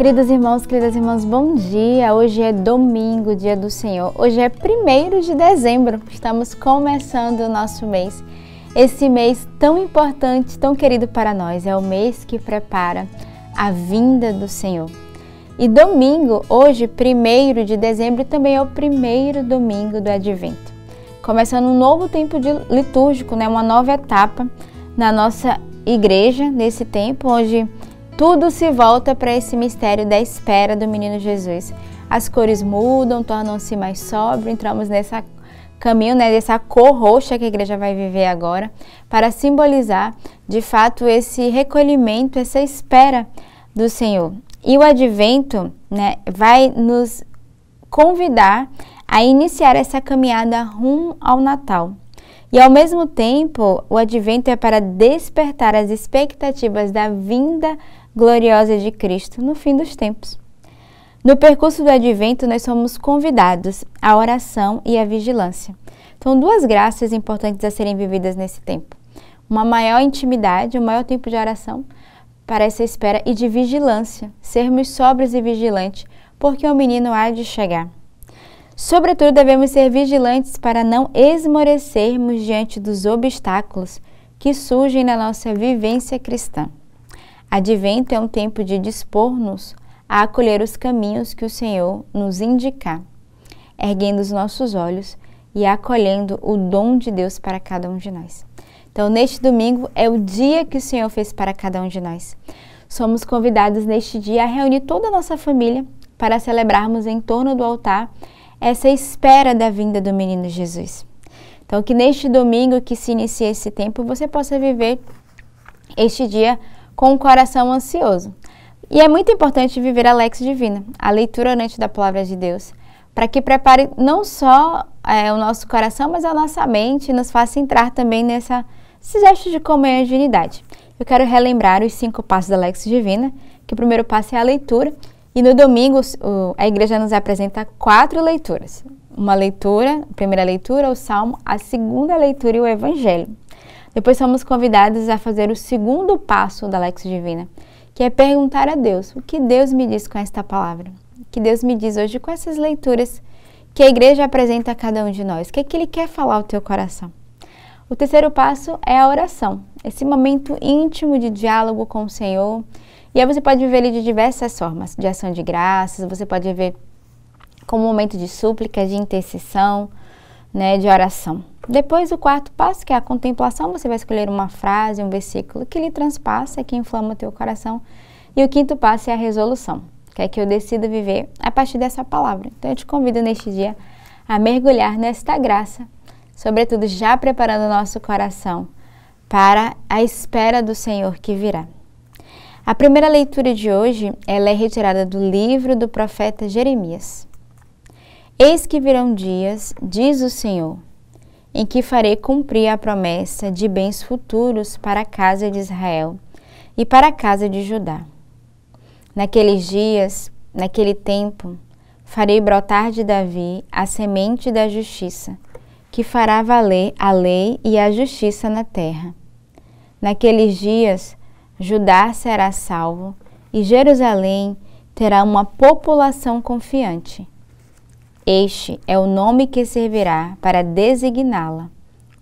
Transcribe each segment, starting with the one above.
Queridos irmãos, queridas irmãs, bom dia! Hoje é domingo, dia do Senhor. Hoje é 1º de dezembro, estamos começando o nosso mês. Esse mês tão importante, tão querido para nós, é o mês que prepara a vinda do Senhor. E domingo, hoje, 1º de dezembro, também é o primeiro domingo do Advento. Começando um novo tempo litúrgico, uma nova etapa na nossa igreja, nesse tempo, onde tudo se volta para esse mistério da espera do menino Jesus. As cores mudam, tornam-se mais sóbrias, entramos nesse caminho, dessa cor roxa que a igreja vai viver agora, para simbolizar, de fato, esse recolhimento, essa espera do Senhor. E o Advento, vai nos convidar a iniciar essa caminhada rumo ao Natal. E ao mesmo tempo, o Advento é para despertar as expectativas da vinda gloriosa de Cristo no fim dos tempos. No percurso do Advento, nós somos convidados à oração e à vigilância. São duas graças importantes a serem vividas nesse tempo. Uma maior intimidade, um maior tempo de oração para essa espera e de vigilância, sermos sóbrios e vigilantes, porque o menino há de chegar. Sobretudo, devemos ser vigilantes para não esmorecermos diante dos obstáculos que surgem na nossa vivência cristã. Advento é um tempo de dispor-nos a acolher os caminhos que o Senhor nos indicar, erguendo os nossos olhos e acolhendo o dom de Deus para cada um de nós. Então, neste domingo é o dia que o Senhor fez para cada um de nós. Somos convidados neste dia a reunir toda a nossa família para celebrarmos em torno do altar essa espera da vinda do menino Jesus. Então, que neste domingo que se inicia esse tempo, você possa viver este dia com o coração ansioso. E é muito importante viver a Lex Divina, a leitura orante da Palavra de Deus, para que prepare não só o nosso coração, mas a nossa mente e nos faça entrar também nesse gesto de comunhão e de unidade. Eu quero relembrar os 5 passos da Lex Divina, que o primeiro passo é a leitura, e no domingo a igreja nos apresenta 4 leituras. Uma leitura, a primeira leitura, o Salmo, a segunda leitura e o Evangelho. Depois somos convidados a fazer o segundo passo da Lex Divina, que é perguntar a Deus, o que Deus me diz com esta palavra? O que Deus me diz hoje com essas leituras que a igreja apresenta a cada um de nós? O que é que Ele quer falar ao teu coração? O terceiro passo é a oração, esse momento íntimo de diálogo com o Senhor. E aí você pode viver ele de diversas formas, de ação de graças, você pode viver como um momento de súplica, de intercessão, de oração. Depois, o quarto passo, que é a contemplação, você vai escolher uma frase, um versículo que lhe transpassa, que inflama o teu coração. E o quinto passo é a resolução, que é que eu decido viver a partir dessa palavra. Então, eu te convido neste dia a mergulhar nesta graça, sobretudo já preparando o nosso coração para a espera do Senhor que virá. A primeira leitura de hoje, ela é retirada do livro do profeta Jeremias. Eis que virão dias, diz o Senhor, em que farei cumprir a promessa de bens futuros para a casa de Israel e para a casa de Judá. Naqueles dias, naquele tempo, farei brotar de Davi a semente da justiça, que fará valer a lei e a justiça na terra. Naqueles dias, Judá será salvo e Jerusalém terá uma população confiante. Este é o nome que servirá para designá-la.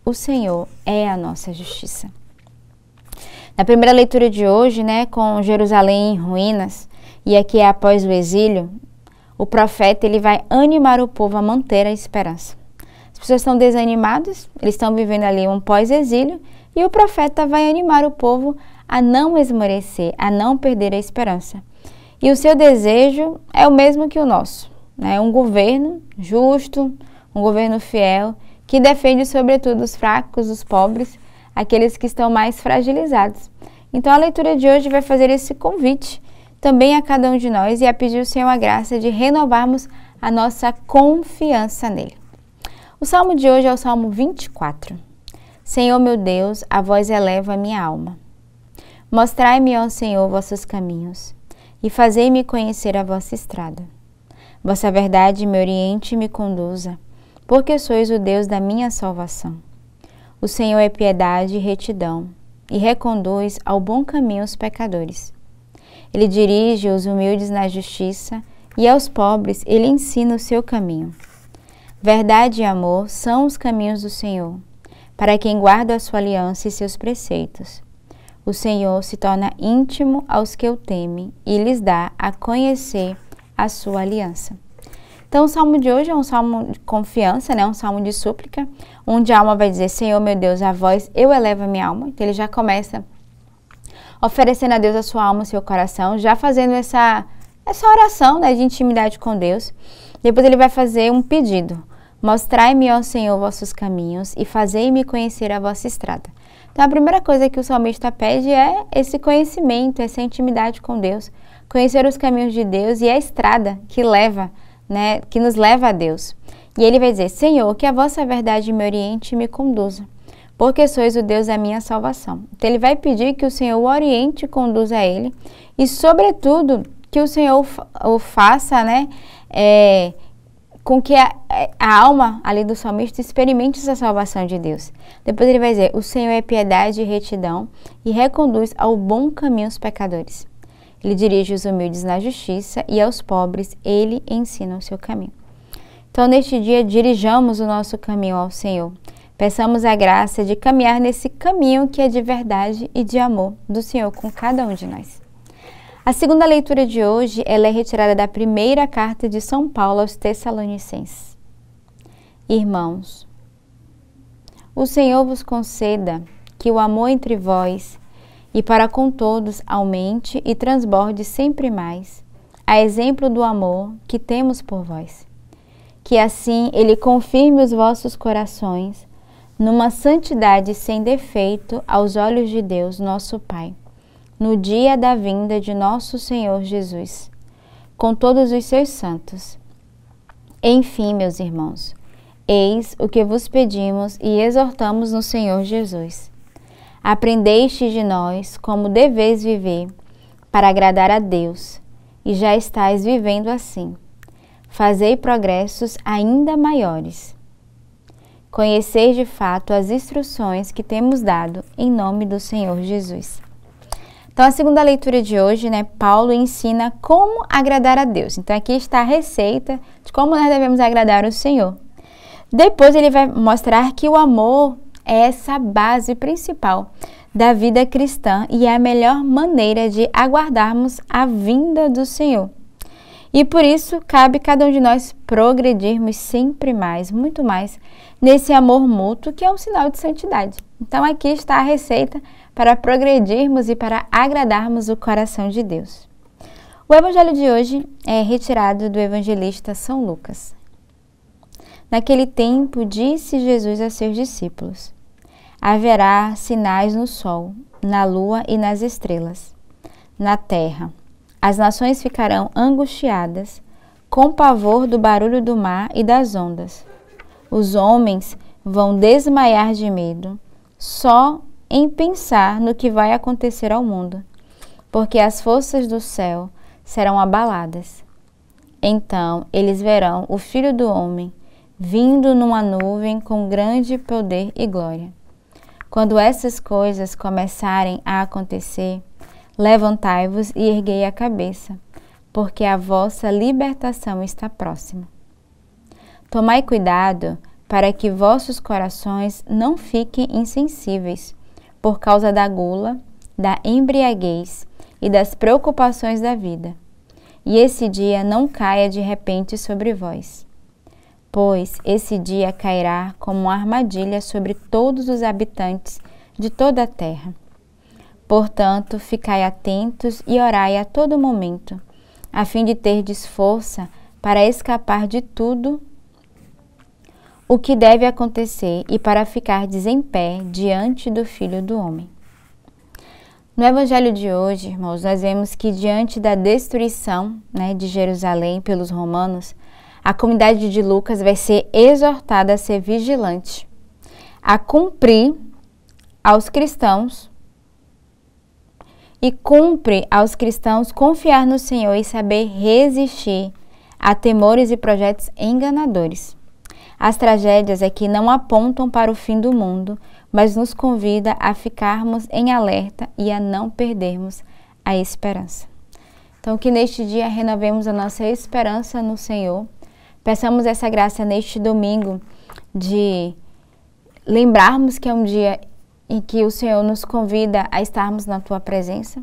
O Senhor é a nossa justiça. Na primeira leitura de hoje, com Jerusalém em ruínas, e aqui é após o exílio, o profeta ele vai animar o povo a manter a esperança. As pessoas estão desanimadas, eles estão vivendo ali um pós-exílio, e o profeta vai animar o povo a não esmorecer, a não perder a esperança. E o seu desejo é o mesmo que o nosso, um governo justo, um governo fiel, que defende sobretudo os fracos, os pobres, aqueles que estão mais fragilizados. Então a leitura de hoje vai fazer esse convite também a cada um de nós e a pedir ao Senhor a graça de renovarmos a nossa confiança nele. O salmo de hoje é o Salmo 24. Senhor meu Deus, a vós eleva a minha alma. Mostrai-me, ó Senhor, vossos caminhos, e fazei-me conhecer a vossa estrada. Vossa verdade me oriente e me conduza, porque sois o Deus da minha salvação. O Senhor é piedade e retidão, e reconduz ao bom caminho os pecadores. Ele dirige os humildes na justiça e aos pobres ele ensina o seu caminho. Verdade e amor são os caminhos do Senhor, para quem guarda a sua aliança e seus preceitos. O Senhor se torna íntimo aos que o temem e lhes dá a conhecer a sua aliança. Então, o salmo de hoje é um salmo de confiança, né? Um salmo de súplica, onde a alma vai dizer: Senhor, meu Deus, a vós eu elevo a minha alma. Então, ele já começa oferecendo a Deus a sua alma, o seu coração, já fazendo essa oração, né, de intimidade com Deus. Depois ele vai fazer um pedido: mostrai-me, ó Senhor, vossos caminhos e fazei-me conhecer a vossa estrada. Então, a primeira coisa que o salmista pede é esse conhecimento, essa intimidade com Deus, conhecer os caminhos de Deus e a estrada que leva, né, que nos leva a Deus. E ele vai dizer: Senhor, que a vossa verdade me oriente e me conduza, porque sois o Deus da minha salvação. Então, ele vai pedir que o Senhor o oriente e conduza a ele, e, sobretudo, que o Senhor o faça, né, com que a alma ali do salmista experimente essa salvação de Deus. Depois ele vai dizer: o Senhor é piedade e retidão e reconduz ao bom caminho os pecadores. Ele dirige os humildes na justiça e aos pobres ele ensina o seu caminho. Então, neste dia, dirijamos o nosso caminho ao Senhor. Peçamos a graça de caminhar nesse caminho que é de verdade e de amor do Senhor com cada um de nós. A segunda leitura de hoje, ela é retirada da primeira carta de São Paulo aos Tessalonicenses. Irmãos, o Senhor vos conceda que o amor entre vós e para com todos aumente e transborde sempre mais, a exemplo do amor que temos por vós. Que assim Ele confirme os vossos corações numa santidade sem defeito aos olhos de Deus, nosso Pai, no dia da vinda de nosso Senhor Jesus, com todos os seus santos. Enfim, meus irmãos, eis o que vos pedimos e exortamos no Senhor Jesus. Aprendeste de nós como deveis viver para agradar a Deus, e já estáis vivendo assim. Fazei progressos ainda maiores. Conheceis de fato as instruções que temos dado em nome do Senhor Jesus. Então, a segunda leitura de hoje, né, Paulo ensina como agradar a Deus. Então, aqui está a receita de como nós devemos agradar o Senhor. Depois, ele vai mostrar que o amor é essa base principal da vida cristã e é a melhor maneira de aguardarmos a vinda do Senhor. E por isso, cabe cada um de nós progredirmos sempre mais, muito mais, nesse amor mútuo que é um sinal de santidade. Então, aqui está a receita para progredirmos e para agradarmos o coração de Deus. O evangelho de hoje é retirado do evangelista São Lucas. Naquele tempo, disse Jesus a seus discípulos: haverá sinais no sol, na lua e nas estrelas. Na terra, as nações ficarão angustiadas, com pavor do barulho do mar e das ondas. Os homens vão desmaiar de medo, só em pensar no que vai acontecer ao mundo, porque as forças do céu serão abaladas. Então eles verão o Filho do Homem vindo numa nuvem com grande poder e glória. Quando essas coisas começarem a acontecer, levantai-vos e erguei a cabeça, porque a vossa libertação está próxima. Tomai cuidado para que vossos corações não fiquem insensíveis por causa da gula, da embriaguez e das preocupações da vida, e esse dia não caia de repente sobre vós, pois esse dia cairá como uma armadilha sobre todos os habitantes de toda a terra. Portanto, ficai atentos e orai a todo momento, a fim de terdes força para escapar de tudo o que deve acontecer e para ficardes em pé diante do Filho do Homem. No Evangelho de hoje, irmãos, nós vemos que diante da destruição, de Jerusalém pelos romanos, a comunidade de Lucas vai ser exortada a ser vigilante, a cumprir aos cristãos e cumpre aos cristãos confiar no Senhor e saber resistir a temores e projetos enganadores. As tragédias aqui não apontam para o fim do mundo, mas nos convida a ficarmos em alerta e a não perdermos a esperança. Então, que neste dia renovemos a nossa esperança no Senhor. Peçamos essa graça neste domingo de lembrarmos que é um dia em que o Senhor nos convida a estarmos na Tua presença.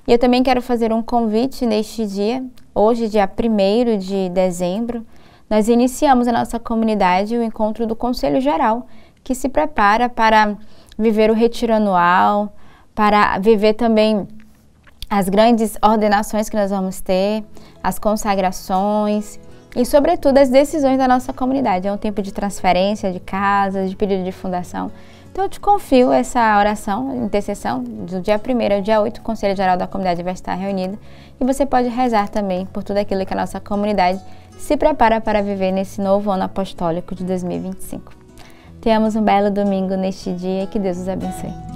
E eu também quero fazer um convite neste dia, hoje, dia 1º de dezembro, nós iniciamos a nossa comunidade o encontro do Conselho Geral, que se prepara para viver o retiro anual, para viver também as grandes ordenações que nós vamos ter, as consagrações e, sobretudo, as decisões da nossa comunidade. É um tempo de transferência de casas, de pedido de fundação. Então, eu te confio essa oração, intercessão, do dia 1º ao dia 8, o Conselho Geral da Comunidade vai estar reunido. E você pode rezar também por tudo aquilo que a nossa comunidade se prepara para viver nesse novo ano apostólico de 2025. Tenhamos um belo domingo neste dia e que Deus os abençoe.